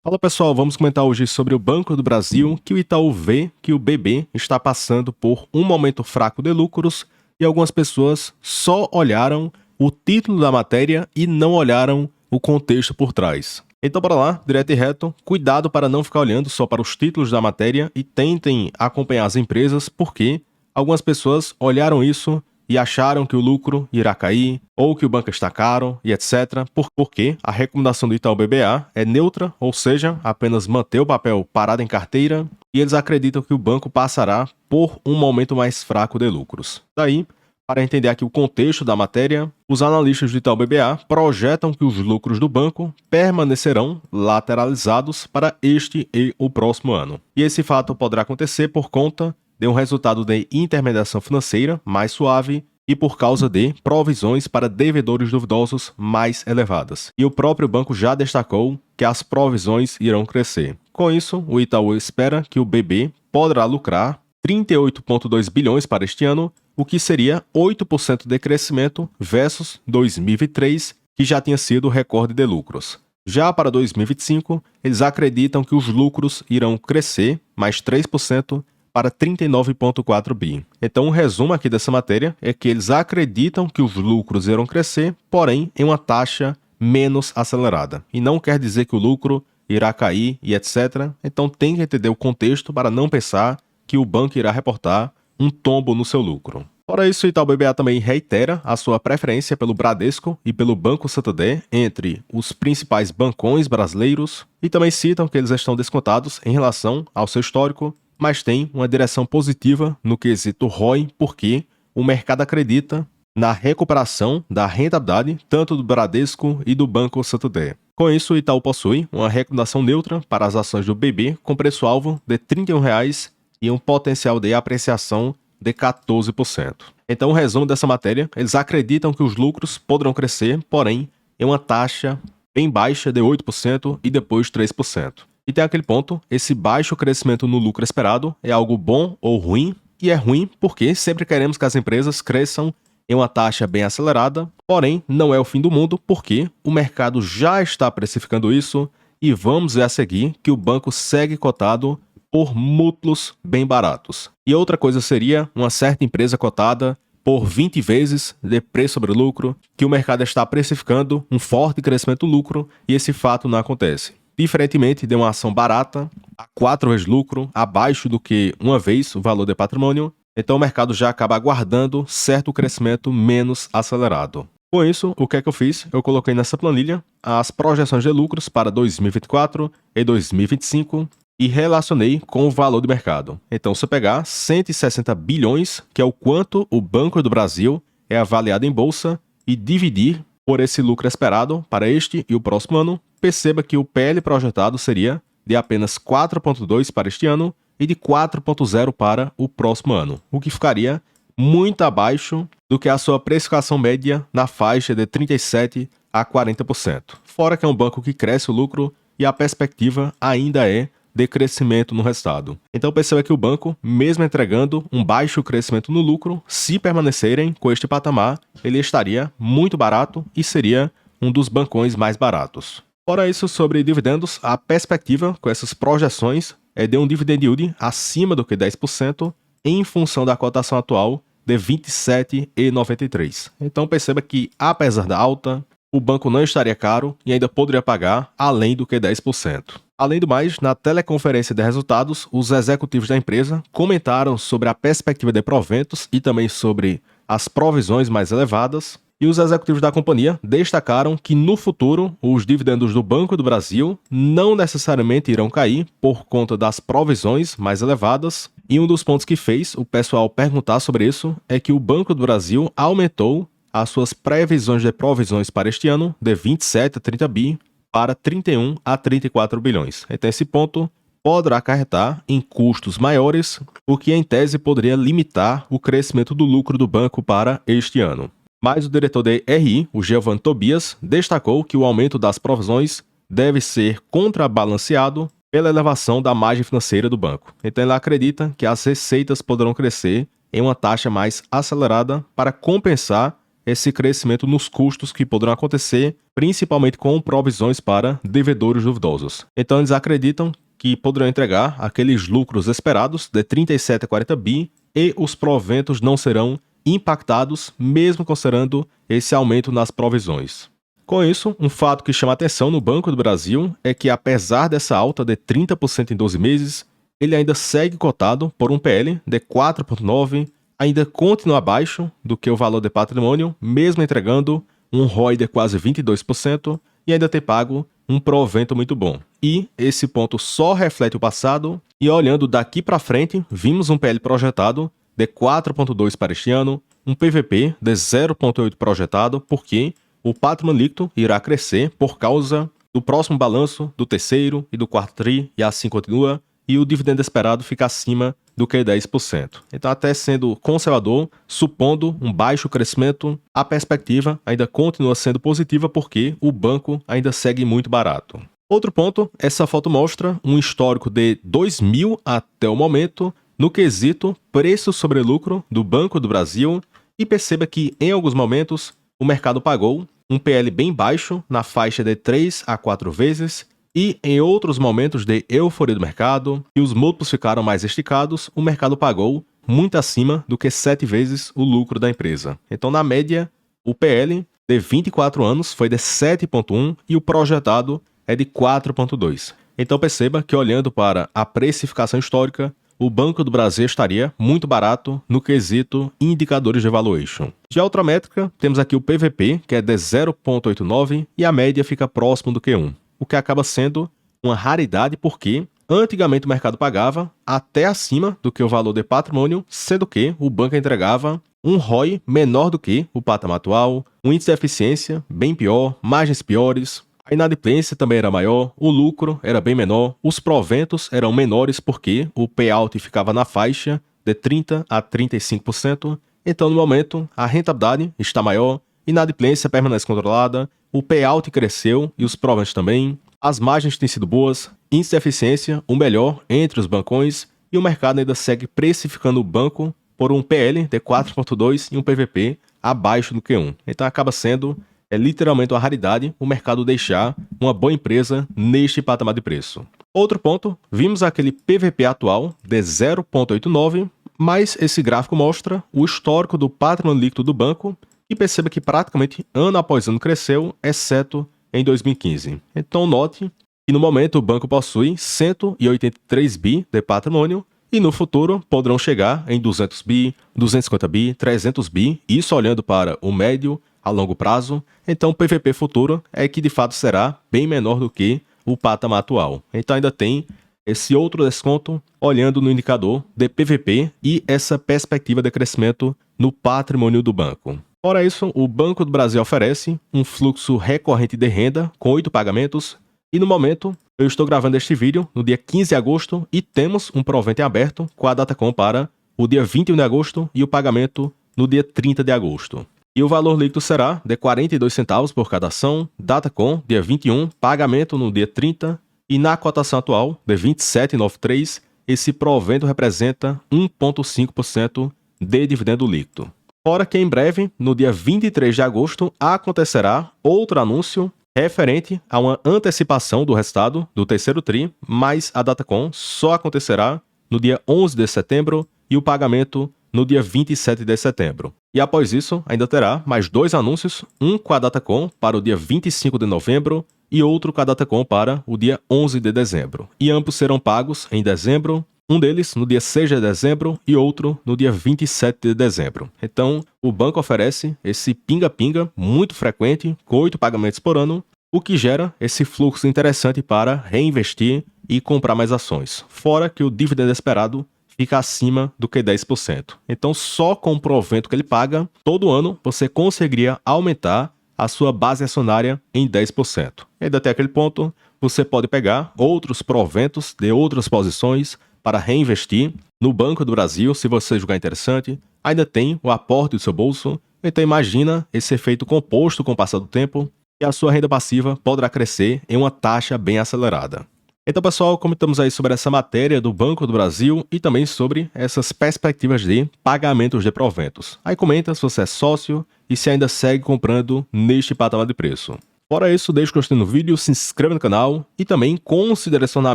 Fala pessoal, vamos comentar hoje sobre o Banco do Brasil, que o Itaú vê que o BB está passando por um momento fraco de lucros e algumas pessoas só olharam o título da matéria e não olharam o contexto por trás. Então bora lá, direto e reto, cuidado para não ficar olhando só para os títulos da matéria e tentem acompanhar as empresas, porque algumas pessoas olharam isso e acharam que o lucro irá cair, ou que o banco está caro, e etc. Porque a recomendação do Itaú BBA é neutra, ou seja, apenas manter o papel parado em carteira, e eles acreditam que o banco passará por um momento mais fraco de lucros. Daí, para entender aqui o contexto da matéria, os analistas do Itaú BBA projetam que os lucros do banco permanecerão lateralizados para este e o próximo ano. E esse fato poderá acontecer por conta de um resultado de intermediação financeira mais suave e por causa de provisões para devedores duvidosos mais elevadas. E o próprio banco já destacou que as provisões irão crescer. Com isso, o Itaú espera que o BB poderá lucrar 38,2 bilhões para este ano, o que seria 8% de crescimento versus 2023, que já tinha sido o recorde de lucros. Já para 2025, eles acreditam que os lucros irão crescer mais 3%, para 39,4 bi. Então, o resumo aqui dessa matéria é que eles acreditam que os lucros irão crescer, porém em uma taxa menos acelerada. E não quer dizer que o lucro irá cair e etc. Então, tem que entender o contexto para não pensar que o banco irá reportar um tombo no seu lucro. Fora isso, o Itaú BBA também reitera a sua preferência pelo Bradesco e pelo Banco Santander entre os principais bancões brasileiros e também citam que eles estão descontados em relação ao seu histórico, mas tem uma direção positiva no quesito ROI, porque o mercado acredita na recuperação da rentabilidade tanto do Bradesco e do Banco Santander. Com isso, o Itaú possui uma recomendação neutra para as ações do BB com preço-alvo de R$ 31,00 e um potencial de apreciação de 14%. Então, o resumo dessa matéria, eles acreditam que os lucros poderão crescer, porém, em uma taxa bem baixa de 8% e depois 3%. E tem aquele ponto, esse baixo crescimento no lucro esperado é algo bom ou ruim? E é ruim porque sempre queremos que as empresas cresçam em uma taxa bem acelerada, porém não é o fim do mundo porque o mercado já está precificando isso e vamos ver a seguir que o banco segue cotado por múltiplos bem baratos. E outra coisa seria uma certa empresa cotada por 20 vezes de preço sobre lucro, que o mercado está precificando um forte crescimento no lucro e esse fato não acontece. Diferentemente de uma ação barata, a 4 vezes lucro, abaixo do que uma vez o valor de patrimônio, então o mercado já acaba aguardando certo crescimento menos acelerado. Com isso, o que é que eu fiz? Eu coloquei nessa planilha as projeções de lucros para 2024 e 2025 e relacionei com o valor do mercado. Então, se eu pegar 160 bilhões, que é o quanto o Banco do Brasil é avaliado em bolsa, e dividir por esse lucro esperado para este e o próximo ano, perceba que o PL projetado seria de apenas 4,2 para este ano e de 4,0 para o próximo ano, o que ficaria muito abaixo do que a sua precificação média na faixa de 37% a 40%. Fora que é um banco que cresce o lucro e a perspectiva ainda é de crescimento no resultado. Então perceba que o banco, mesmo entregando um baixo crescimento no lucro, se permanecerem com este patamar, ele estaria muito barato e seria um dos bancões mais baratos. Fora isso, sobre dividendos, a perspectiva com essas projeções é de um dividend yield acima do que 10% em função da cotação atual de 27,93. Então perceba que, apesar da alta, o banco não estaria caro e ainda poderia pagar além do que 10%. Além do mais, na teleconferência de resultados, os executivos da empresa comentaram sobre a perspectiva de proventos e também sobre as provisões mais elevadas, e os executivos da companhia destacaram que no futuro os dividendos do Banco do Brasil não necessariamente irão cair por conta das provisões mais elevadas, e um dos pontos que fez o pessoal perguntar sobre isso é que o Banco do Brasil aumentou as suas previsões de provisões para este ano de 27 a 30 bi para 31 a 34 bilhões. Então esse ponto poderá acarretar em custos maiores, o que em tese poderia limitar o crescimento do lucro do banco para este ano. Mas o diretor de RI, o Giovanni Tobias, destacou que o aumento das provisões deve ser contrabalanceado pela elevação da margem financeira do banco. Então ele acredita que as receitas poderão crescer em uma taxa mais acelerada para compensar esse crescimento nos custos que poderão acontecer, principalmente com provisões para devedores duvidosos. Então eles acreditam que poderão entregar aqueles lucros esperados de 37 a 40 bi e os proventos não serão impactados, mesmo considerando esse aumento nas provisões. Com isso, um fato que chama atenção no Banco do Brasil é que, apesar dessa alta de 30% em 12 meses, ele ainda segue cotado por um PL de 4,9, ainda continua abaixo do que o valor de patrimônio, mesmo entregando um ROI de quase 22% e ainda ter pago um provento muito bom. E esse ponto só reflete o passado, e olhando daqui para frente, vimos um PL projetado de 4,2 para este ano, um PVP de 0,8 projetado, porque o patrimônio líquido irá crescer por causa do próximo balanço, do terceiro e do quarto TRI, e assim continua, e o dividendo esperado fica acima do que 10%. Então, até sendo conservador, supondo um baixo crescimento, a perspectiva ainda continua sendo positiva porque o banco ainda segue muito barato. Outro ponto, essa foto mostra um histórico de 2000 até o momento no quesito preço sobre lucro do Banco do Brasil, e perceba que em alguns momentos o mercado pagou um PL bem baixo, na faixa de 3 a 4 vezes, e em outros momentos de euforia do mercado, e os múltiplos ficaram mais esticados, o mercado pagou muito acima do que 7 vezes o lucro da empresa. Então, na média, o PL de 24 anos foi de 7,1 e o projetado é de 4,2. Então, perceba que, olhando para a precificação histórica, o Banco do Brasil estaria muito barato no quesito indicadores de valuation. Já outra métrica, temos aqui o PVP, que é de 0,89 e a média fica próximo do Q1. O que acaba sendo uma raridade porque antigamente o mercado pagava até acima do que o valor de patrimônio, sendo que o banco entregava um ROI menor do que o patamar atual, um índice de eficiência bem pior, margens piores, a inadimplência também era maior, o lucro era bem menor, os proventos eram menores porque o payout ficava na faixa de 30% a 35%, então no momento a rentabilidade está maior, inadimplência permanece controlada, o payout cresceu e os proventos também, as margens têm sido boas, índice de eficiência o melhor entre os bancões e o mercado ainda segue precificando o banco por um PL de 4,2 e um PVP abaixo do Q1. Então acaba sendo literalmente uma raridade o mercado deixar uma boa empresa neste patamar de preço. Outro ponto, vimos aquele PVP atual de 0,89, mas esse gráfico mostra o histórico do patrimônio líquido do banco, e perceba que praticamente ano após ano cresceu, exceto em 2015. Então note que no momento o banco possui 183 bi de patrimônio, e no futuro poderão chegar em 200 bi, 250 bi, 300 bi, isso olhando para o médio a longo prazo. Então o PVP futuro é que de fato será bem menor do que o patamar atual. Então ainda tem esse outro desconto olhando no indicador de PVP e essa perspectiva de crescimento no patrimônio do banco. Fora isso, o Banco do Brasil oferece um fluxo recorrente de renda com 8 pagamentos, e no momento eu estou gravando este vídeo no dia 15 de agosto e temos um provento em aberto com a Datacom para o dia 21 de agosto e o pagamento no dia 30 de agosto. E o valor líquido será de 42 centavos por cada ação, Datacom dia 21, pagamento no dia 30, e na cotação atual de 27,93, esse provento representa 1,5% de dividendo líquido. Fora que em breve, no dia 23 de agosto, acontecerá outro anúncio referente a uma antecipação do resultado do terceiro TRI, mas a Datacom só acontecerá no dia 11 de setembro e o pagamento no dia 27 de setembro. E após isso, ainda terá mais 2 anúncios, um com a Datacom para o dia 25 de novembro e outro com a Datacom para o dia 11 de dezembro. E ambos serão pagos em dezembro, um deles no dia 6 de dezembro e outro no dia 27 de dezembro. Então, o banco oferece esse pinga-pinga muito frequente, com 8 pagamentos por ano, o que gera esse fluxo interessante para reinvestir e comprar mais ações. Fora que o dividendo esperado fica acima do que 10%. Então, só com o provento que ele paga, todo ano você conseguiria aumentar a sua base acionária em 10%. E ainda até aquele ponto, você pode pegar outros proventos de outras posições para reinvestir no Banco do Brasil, se você julgar interessante. Ainda tem o aporte do seu bolso. Então imagina esse efeito composto com o passar do tempo, e a sua renda passiva poderá crescer em uma taxa bem acelerada. Então, pessoal, comentamos aí sobre essa matéria do Banco do Brasil e também sobre essas perspectivas de pagamentos de proventos. Aí comenta se você é sócio e se ainda segue comprando neste patamar de preço. Fora isso, deixe o gostei no vídeo, se inscreva no canal e também considere se tornar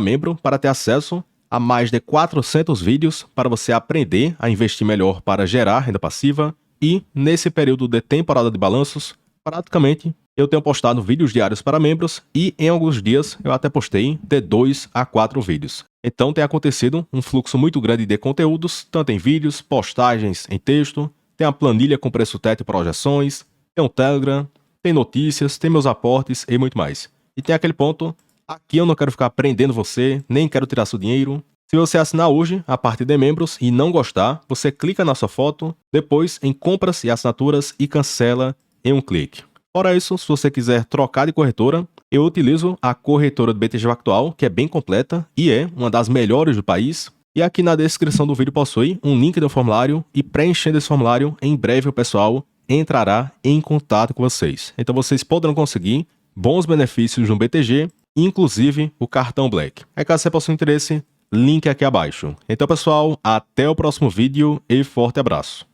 membro para ter acesso a mais de 400 vídeos para você aprender a investir melhor para gerar renda passiva. E nesse período de temporada de balanços, praticamente eu tenho postado vídeos diários para membros e em alguns dias eu até postei de 2 a 4 vídeos. Então tem acontecido um fluxo muito grande de conteúdos, tanto em vídeos, postagens em texto, tem a planilha com preço teto e projeções, tem um Telegram, tem notícias, tem meus aportes e muito mais. E tem aquele ponto, aqui eu não quero ficar prendendo você, nem quero tirar seu dinheiro. Se você assinar hoje a parte de membros e não gostar, você clica na sua foto, depois em compras e assinaturas e cancela em um clique. Fora isso, se você quiser trocar de corretora, eu utilizo a corretora do BTG Pactual, que é bem completa e é uma das melhores do país. E aqui na descrição do vídeo possui um link do formulário e preenchendo esse formulário, em breve o pessoal entrará em contato com vocês. Então vocês poderão conseguir bons benefícios no BTG, inclusive o cartão Black. É caso você possa ter interesse, link aqui abaixo. Então pessoal, até o próximo vídeo e forte abraço.